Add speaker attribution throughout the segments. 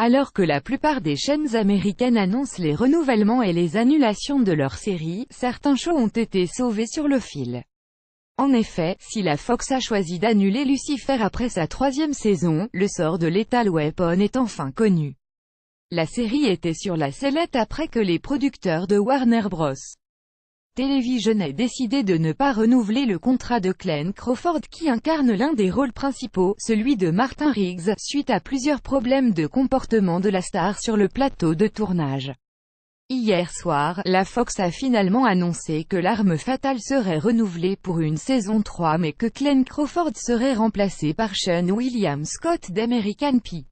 Speaker 1: Alors que la plupart des chaînes américaines annoncent les renouvellements et les annulations de leurs séries, certains shows ont été sauvés sur le fil. En effet, si la Fox a choisi d'annuler Lucifer après sa 3e saison, le sort de Lethal Weapon est enfin connu. La série était sur la sellette après que les producteurs de Warner Bros. Television aient décidé de ne pas renouveler le contrat de Glenn Crawford qui incarne l'un des rôles principaux, celui de Martin Riggs, suite à plusieurs problèmes de comportement de la star sur le plateau de tournage. Hier soir, la Fox a finalement annoncé que l'Arme Fatale serait renouvelée pour une saison 3 mais que Glenn Crawford serait remplacé par Sean William Scott d'American Pie.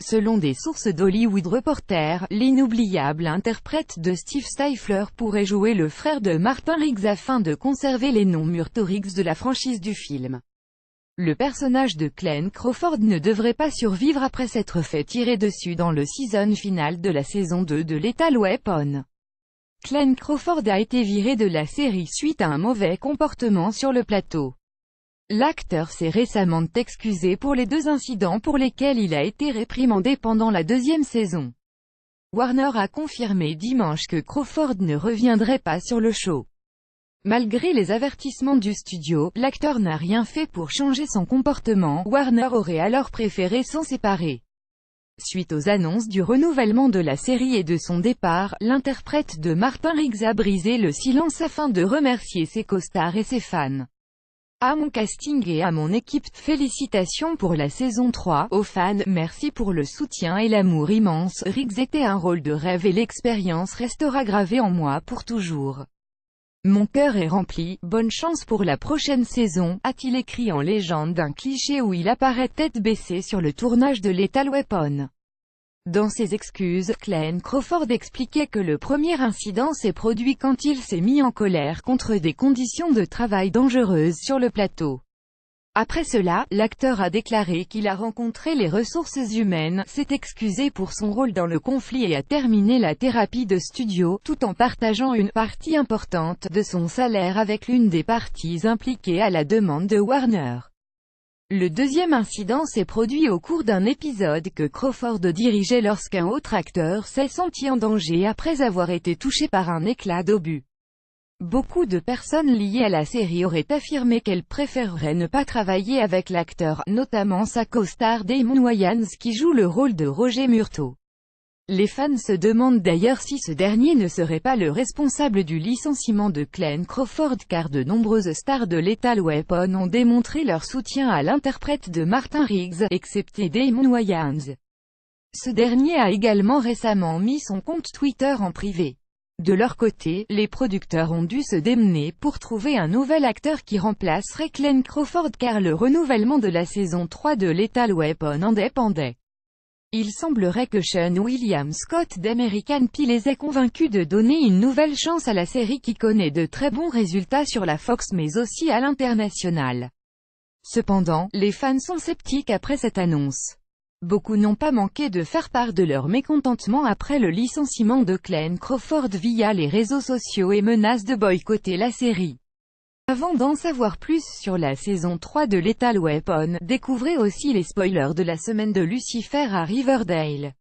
Speaker 1: Selon des sources d'Hollywood Reporter, l'inoubliable interprète de Steve Stifler pourrait jouer le frère de Martin Riggs afin de conserver les noms Murtaugh de la franchise du film. Le personnage de Glenn Crawford ne devrait pas survivre après s'être fait tirer dessus dans le season final de la saison 2 de Lethal Weapon. Glenn Crawford a été viré de la série suite à un mauvais comportement sur le plateau. L'acteur s'est récemment excusé pour les 2 incidents pour lesquels il a été réprimandé pendant la 2e saison. Warner a confirmé dimanche que Crawford ne reviendrait pas sur le show. Malgré les avertissements du studio, l'acteur n'a rien fait pour changer son comportement. Warner aurait alors préféré s'en séparer. Suite aux annonces du renouvellement de la série et de son départ, l'interprète de Martin Riggs a brisé le silence afin de remercier ses co-stars et ses fans. À mon casting et à mon équipe, félicitations pour la saison 3, aux fans, merci pour le soutien et l'amour immense. Riggs était un rôle de rêve et l'expérience restera gravée en moi pour toujours. Mon cœur est rempli, bonne chance pour la prochaine saison, a-t-il écrit en légende d'un cliché où il apparaît tête baissée sur le tournage de Lethal Weapon. Dans ses excuses, Glenn Crawford expliquait que le premier incident s'est produit quand il s'est mis en colère contre des conditions de travail dangereuses sur le plateau. Après cela, l'acteur a déclaré qu'il a rencontré les ressources humaines, s'est excusé pour son rôle dans le conflit et a terminé la thérapie de studio, tout en partageant une partie importante de son salaire avec l'une des parties impliquées à la demande de Warner. Le 2e incident s'est produit au cours d'un épisode que Crawford dirigeait lorsqu'un autre acteur s'est senti en danger après avoir été touché par un éclat d'obus. Beaucoup de personnes liées à la série auraient affirmé qu'elles préféreraient ne pas travailler avec l'acteur, notamment sa co-star Damon Wayans qui joue le rôle de Roger Murtaugh. Les fans se demandent d'ailleurs si ce dernier ne serait pas le responsable du licenciement de Glenn Crawford car de nombreuses stars de Lethal Weapon ont démontré leur soutien à l'interprète de Martin Riggs, excepté Damon Wayans. Ce dernier a également récemment mis son compte Twitter en privé. De leur côté, les producteurs ont dû se démener pour trouver un nouvel acteur qui remplacerait Glenn Crawford car le renouvellement de la saison 3 de Lethal Weapon en dépendait. Il semblerait que Sean William Scott d'American Pie les ait convaincus de donner une nouvelle chance à la série qui connaît de très bons résultats sur la Fox mais aussi à l'international. Cependant, les fans sont sceptiques après cette annonce. Beaucoup n'ont pas manqué de faire part de leur mécontentement après le licenciement de Glenn Crawford via les réseaux sociaux et menacent de boycotter la série. Avant d'en savoir plus sur la saison 3 de Lethal Weapon, découvrez aussi les spoilers de la semaine de Lucifer à Riverdale.